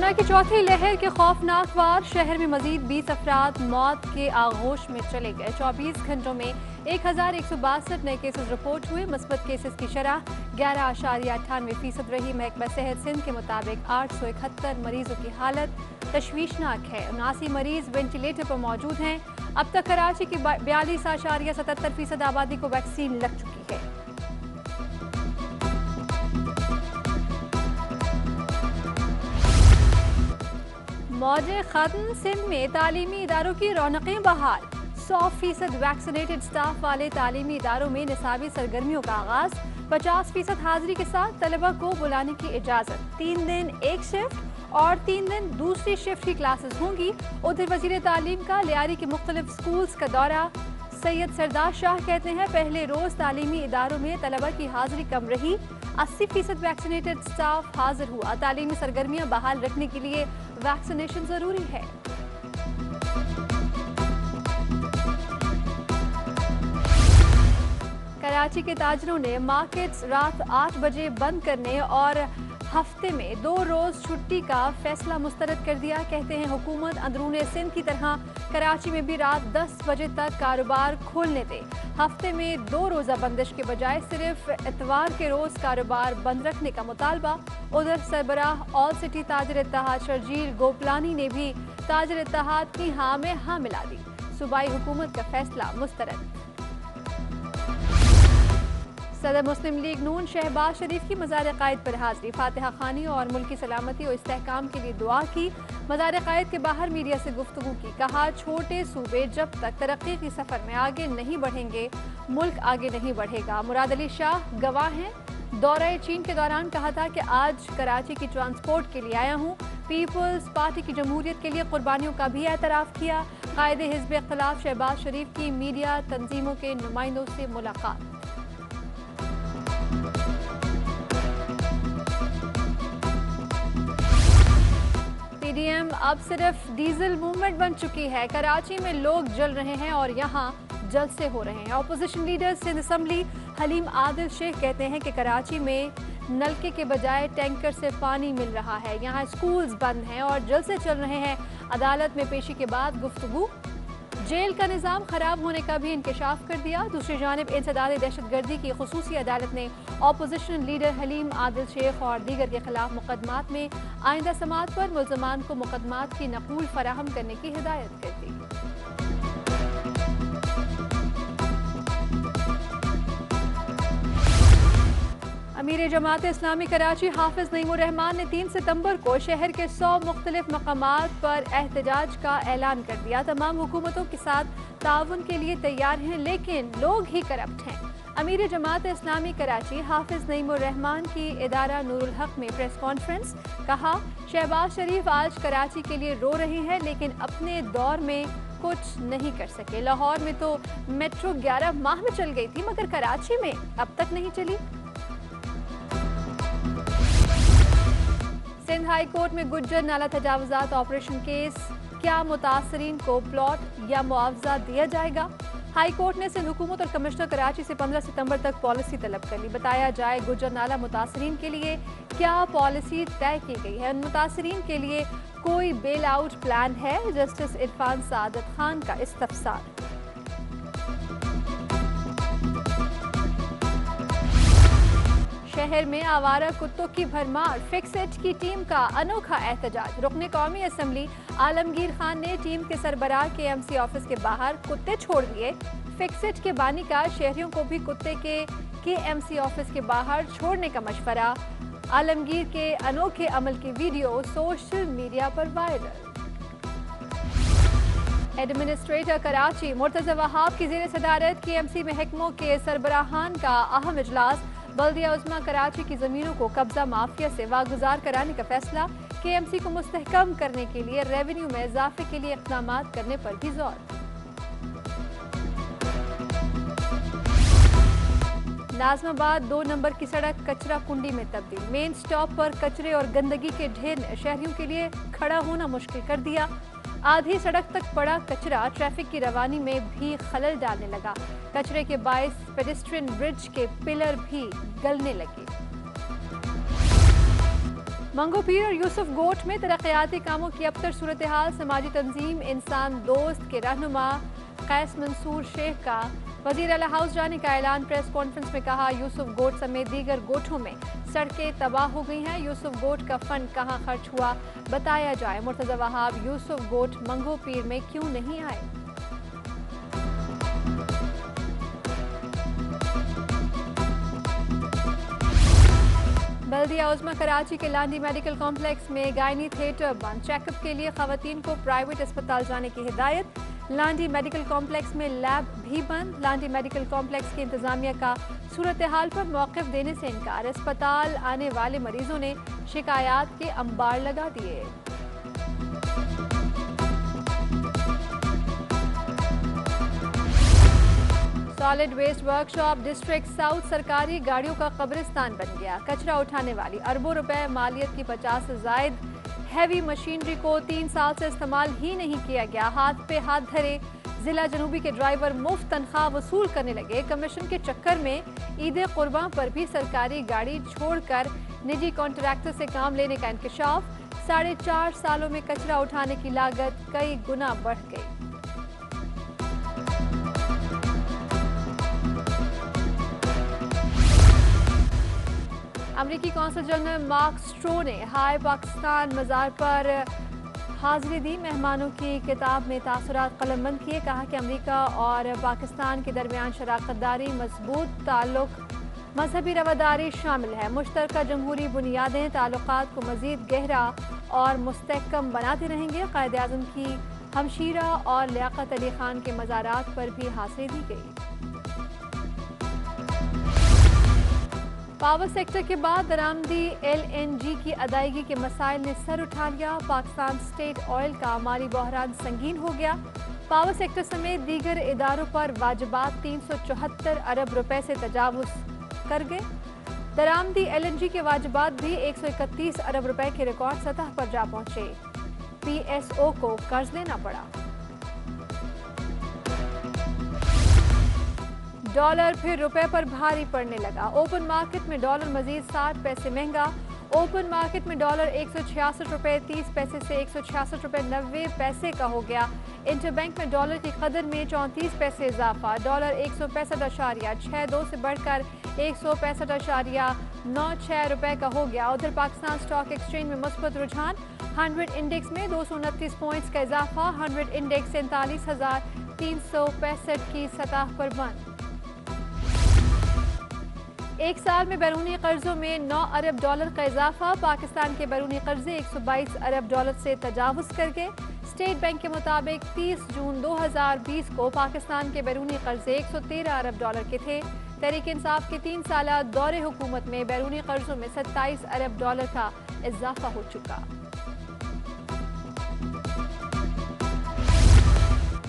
Corona की चौथी लहर के खौफनाक वार, शहर में मजीद 20 अफराद मौत के आगोश में चले गए। 24 घंटों में 1162 नए केसेस रिपोर्ट हुए। मुस्बत केसेस की शरह 11.98% रही। महकमा सेहत सिंध के मुताबिक 871 मरीजों की हालत तशवीशनाक है। 79 मरीज वेंटिलेटर पर मौजूद हैं। अब तक कराची की 42.77% आबादी को वैक्सीन लग चुकी है। मौजे खत्म, सिंध में तालीमी इदारों की रौनकें बहाल। 100% वैक्सीनेटेड स्टाफ वाले तालीमी इदारों में निसाबी सरगर्मियों का आगाज। 50% हाजिरी के साथ तलबा को बुलाने की इजाजत। 3 दिन एक शिफ्ट और 3 दिन दूसरी शिफ्ट की क्लासेस होंगी। उधर वजीर तालीम का लियारी के मुख्तलिफ स्कूल्स का दौरा। सैयद सरदार शाह कहते हैं पहले रोज तालीमी इदारों में तलबा की हाजिरी कम रही। 80% वैक्सीनेटेड स्टाफ हाजिर हुआ। तालीमी सरगर्मियां बहाल रखने के लिए वैक्सीनेशन जरूरी है। कराची के ताजरों ने मार्केट्स रात 8 बजे बंद करने और हफ्ते में 2 रोज छुट्टी का फैसला मुस्तरद कर दिया। कहते हैं हुकूमत अंदरूने सिंध की तरह कराची में भी रात 10 बजे तक कारोबार खोलने दे। हफ्ते में 2 रोजा बंदिश के बजाय सिर्फ इतवार के रोज कारोबार बंद रखने का मुतालबा। उधर सरबराह ऑल सिटी ताजर इत्तेहाद शर्जील गोपलानी ने भी ताजर इत्तेहाद की हाँ में हाँ मिला दी। सूबाई हुकूमत का फैसला मुस्तरद। सदर मुस्लिम लीग नून शहबाज शरीफ की मज़ार क़ायद पर हाजिरी। फातिहा खानी और मुल्की सलामती और इस्तेहकाम के लिए दुआ की। मज़ार क़ायद के बाहर मीडिया से गुफ्तगू की। कहा छोटे सूबे जब तक तरक्की के सफ़र में आगे नहीं बढ़ेंगे मुल्क आगे नहीं बढ़ेगा। मुराद अली शाह गवाह हैं। दौरे चीन के दौरान कहा था कि आज कराची की ट्रांसपोर्ट के लिए आया हूँ। पीपल्स पार्टी की जमहूरियत के लिए कुर्बानियों का भी एतराफ़ किया। कायदे हिज़्ब इख्तिलाफ शहबाज शरीफ की मीडिया तंजीमों के नुमाइंदों से मुलाकात। पीडीएम अब सिर्फ डीजल मूवमेंट बन चुकी है। कराची में लोग जल रहे हैं और यहाँ जलसे हो रहे हैं। Opposition leader Sindh assembly Haleem Adil Sheikh कहते हैं कि कराची में नलके के बजाय टैंकर से पानी मिल रहा है। यहाँ स्कूल्स बंद हैं और जलसे चल रहे हैं। अदालत में पेशी के बाद गुफ्तगू। जेल का निज़ाम खराब होने का भी इंकशाफ कर दिया। दूसरी जानिब इंसदाद दहशतगर्दी की खुसूसी अदालत ने अपोजिशन लीडर हलीम आदिल शेख और दीगर के खिलाफ मुकदमात में आइंदा समाअत पर मुल्ज़मान को मुकदमात की नकूल फराहम करने की हिदायत कर दी। अमीर जमात इस्लामी कराची हाफिज नईमुर रहमान ने 3 सितंबर को शहर के 100 मुख्तलिफ मकामात पर एहतजाज का ऐलान कर दिया। तमाम हुकूमतों के साथ ताउन के लिए तैयार हैं लेकिन लोग ही करप्ट हैं। अमीर जमात इस्लामी कराची हाफिज नईमुर रहमान की इदारा नूरुल हक में प्रेस कॉन्फ्रेंस। कहा शहबाज शरीफ आज कराची के लिए रो रहे हैं लेकिन अपने दौर में कुछ नहीं कर सके। लाहौर में तो मेट्रो 11 माह में चल गई थी मगर कराची में अब तक नहीं चली। सिंध हाई कोर्ट में गुज्जर नाला तजावुजात ऑपरेशन केस। क्या मुतासरीन को प्लॉट या मुआवजा दिया जाएगा? हाई कोर्ट ने सिंध हुकूमत और कमिश्नर कराची से 15 सितंबर तक पॉलिसी तलब कर ली। बताया जाए गुज्जर नाला मुतासरीन के लिए क्या पॉलिसी तय की गई है। उन मुतासरीन के लिए कोई बेल आउट प्लान है? जस्टिस इरफान सादत खान का इस्तफसार। शहर में आवारा कुत्तों की भरमार। फिक्सेट की टीम का अनोखा एहतजाज। रुकने कौमी असम्बली आलमगीर खान ने टीम के सरबराह KMC ऑफिस के बाहर कुत्ते छोड़ दिए। फिक्सेट के बानी का शहरियों को भी कुत्ते के KMC ऑफिस के बाहर छोड़ने का मशवरा। आलमगीर के अनोखे अमल की वीडियो सोशल मीडिया पर वायरल। एडमिनिस्ट्रेटर कराची मुर्तज़ा वहाब की ज़ेर सदारत KMC महकमों के सरबराहान का अहम इजलास। बल्दिया उज़्मा कराची की ज़मीनों को कब्जा माफिया से वागुजार कराने का फैसला। KMC को मुस्तहकम करने के लिए रेवेन्यू में इजाफे के लिए इक़दामात करने पर भी जोर। नाज़माबाद 2 नंबर की सड़क कचरा कुंडी में तब्दील। मेन स्टॉप पर कचरे और गंदगी के ढेर ने शहरियों के लिए खड़ा होना मुश्किल कर दिया। आधी सड़क तक पड़ा कचरा ट्रैफिक की रवानी में भी खलल डालने लगा। कचरे के बायस पेडेस्ट्रियन ब्रिज के पिलर भी गलने लगे। मंगोपीर और यूसुफ गोट में तरक्याती कामों की अबतर सूरत हाल। समाजी तंजीम इंसान दोस्त के रहनुमा कैस मंसूर शेख का वजीर आला हाउस जाने का ऐलान। प्रेस कॉन्फ्रेंस में कहा, यूसुफ गोट समेत दीगर गोठों में सड़कें तबाह हो गई हैं। यूसुफ गोट का फंड कहां खर्च हुआ बताया जाए। मुर्तजा वहाब यूसुफ गोट मंगोपीर में क्यों नहीं आए? बल्दिया उज़्मा कराची के लांडी मेडिकल कॉम्प्लेक्स में गायनी थिएटर बंद। चेकअप के लिए खवातीन को प्राइवेट अस्पताल जाने की हिदायत। लांडी मेडिकल कॉम्प्लेक्स में लैब भी बंद। लांडी मेडिकल कॉम्प्लेक्स की इंतजामिया का सूरत हाल पर मौक़िफ़ देने से इनकार। अस्पताल आने वाले मरीजों ने शिकायत के अंबार लगा दिए। Solid waste workshop district south सरकारी गाड़ियों का कब्रिस्तान बन गया। कचरा उठाने वाली अरबों रुपए मालियत की 50 से जायद हैवी मशीनरी को 3 साल से इस्तेमाल ही नहीं किया गया। हाथ पे हाथ धरे जिला जनूबी के ड्राइवर मुफ्त तनख्वाह वसूल करने लगे। कमीशन के चक्कर में ईद कुर्बान पर भी सरकारी गाड़ी छोड़कर निजी कॉन्ट्रैक्टर से काम लेने का इंकशाफ। 4.5 सालों में कचरा उठाने की लागत कई गुना बढ़ गई। अमरीकी कौंसल जनरल मार्क स्ट्रो ने हाय पाकिस्तान मज़ार पर हाजिरी दी। मेहमानों की किताब में तासुरात कलमबंद किए। कहा कि अमरीका और पाकिस्तान के दरमियान शराकतदारी, मजबूत ताल्लुक, मजहबी रवादारी शामिल है। मुश्तरका जमहूरी बुनियादें ताल्लुकात को मज़ीद गहरा और मुस्तहकम बनाते रहेंगे। कायद-ए-आज़म की हमशीरा और लियाकत अली खान के मज़ारात पर भी हाजिरी दी गई। पावर सेक्टर के बाद दरामदी LNG की अदायगी के मसाइल ने सर उठा लिया। पाकिस्तान स्टेट ऑयल का माली बहरान संगीन हो गया। पावर सेक्टर समेत दीगर इदारों पर वाजिबात 374 अरब रुपए से तजावुज कर गए। दरामदी LNG के वाजिबात भी 131 अरब रुपए के रिकॉर्ड सतह पर जा पहुंचे। PSO को कर्ज लेना पड़ा। डॉलर फिर रुपए पर भारी पड़ने लगा। ओपन मार्केट में डॉलर मजीद 60 पैसे महंगा। ओपन मार्केट में डॉलर 166 रुपए 30 पैसे से 166 रुपए 90 पैसे का हो गया। इंटरबैंक में डॉलर की कदर में 34 पैसे इजाफा। डॉलर 165.62 से बढ़कर 165.96 रुपए का हो गया। उधर पाकिस्तान स्टॉक एक्सचेंज में मुस्बत रुझान। 100 इंडेक्स में 229 पॉइंट्स का इजाफा। 100 इंडेक्स 47,365 की सतह पर बंद। एक साल में बैरूनी कर्जों में 9 अरब डॉलर का इजाफा। पाकिस्तान के बैरूनी कर्जे 122 अरब डॉलर से तजावुज कर गए। स्टेट बैंक के मुताबिक 30 जून 2020 को पाकिस्तान के बैरूनी कर्जे 113 अरब डॉलर के थे। तहरीक इंसाफ के 3 साला दौरे हुकूमत में बैरूनी कर्जों में 27 अरब डॉलर का इजाफा हो चुका।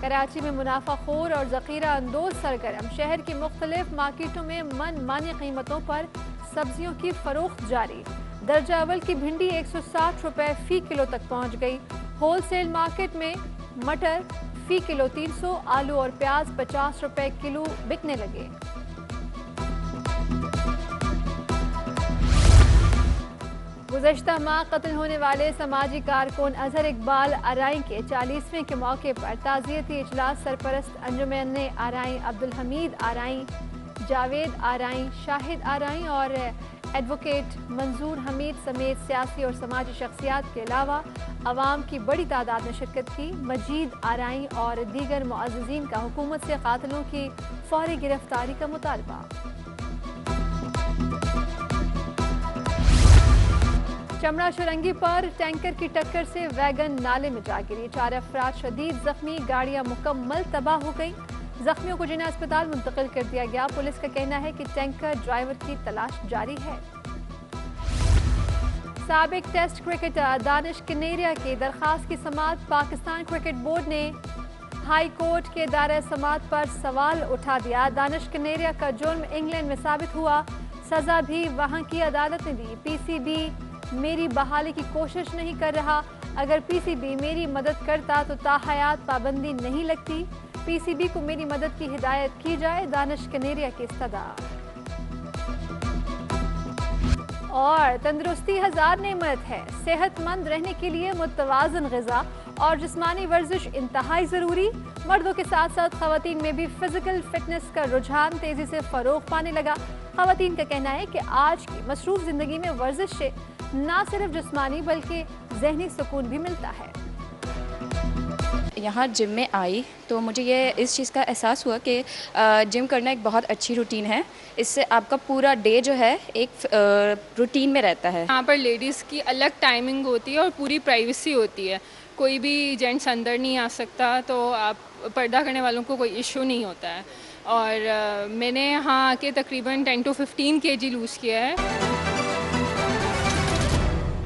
कराची में मुनाफाखोर और ज़ख़ीरा अंदोज सरगर्म। शहर की मुख्तलिफ मार्केटों में मन मानी कीमतों पर सब्जियों की फरोख्त जारी। दर्जा अव्वल की भिंडी 160 रुपए फी किलो तक पहुंच गई। होलसेल मार्केट में मटर फी किलो 300, आलू और प्याज 50 रुपए किलो बिकने लगे। गुज़श्ता माह कत्ल होने वाले समाजी कारकुन अजहर इकबाल आरआई के 40वें के मौके पर ताज़ियती इजलास सरपरस्त अंजुमन RI Abdul Hamid RI, Javed RI, Shahid RI और एडवोकेट मंजूर हमीद समेत सियासी और समाजी शख्सियात के अलावा अवाम की बड़ी तादाद ने शिरकत की। मजीद आरआई और दीगर मुअज़्ज़िज़ीन का हुकूमत से कातिलों की फौरी गिरफ्तारी का मुतालबा। चमड़ा शुरंगी पर टैंकर की टक्कर से वैगन नाले में जा गिरी। 4 अफराद शदीद जख्मी, गाड़ियां मुकम्मल तबाह हो गई। जख्मियों को जिन्हें अस्पताल मुंतकिल कर दिया गया। पुलिस का कहना है कि टैंकर ड्राइवर की तलाश जारी है। साबिक टेस्ट क्रिकेटर दानिश कनेरिया की दरखास्त की समाअत। पाकिस्तान क्रिकेट बोर्ड ने हाई कोर्ट के दायरे समाअत पर सवाल उठा दिया। दानिश कनेरिया का जुर्म इंग्लैंड में साबित हुआ, सजा भी वहां की अदालत ने दी। PCB मेरी बहाली की कोशिश नहीं कर रहा। अगर PCB मेरी मदद करता तो ताहयात पाबंदी नहीं लगती। PCB को मेरी मदद की हिदायत की जाए। दानिश कनेरिया की इस्तदा। और तंदुरुस्ती हजार नेमत है। सेहतमंद रहने के लिए मुतवाजन ग़िज़ा और जिस्मानी वर्जिश इंतहाई ज़रूरी। मर्दों के साथ साथ ख़वातीन में भी फिजिकल फिटनेस का रुझान तेज़ी से फ़रोग़ पाने लगा। ख़वातीन का कहना है कि आज की मसरूफ़ ज़िंदगी में वर्जिश से न सिर्फ जिस्मानी बल्कि ज़हनी सुकून भी मिलता है। यहाँ जिम में आई तो मुझे ये इस चीज़ का एहसास हुआ कि जिम करना एक बहुत अच्छी रूटीन है। इससे आपका पूरा डे जो है एक रूटीन में रहता है। यहाँ पर लेडीज़ की अलग टाइमिंग होती है और पूरी प्राइवेसी होती है। कोई भी जेंट्स अंदर नहीं आ सकता, तो आप पर्दा करने वालों को कोई इशू नहीं होता है। और मैंने यहाँ आके तकरीबन 10 to 15 kg लूज़ किया है।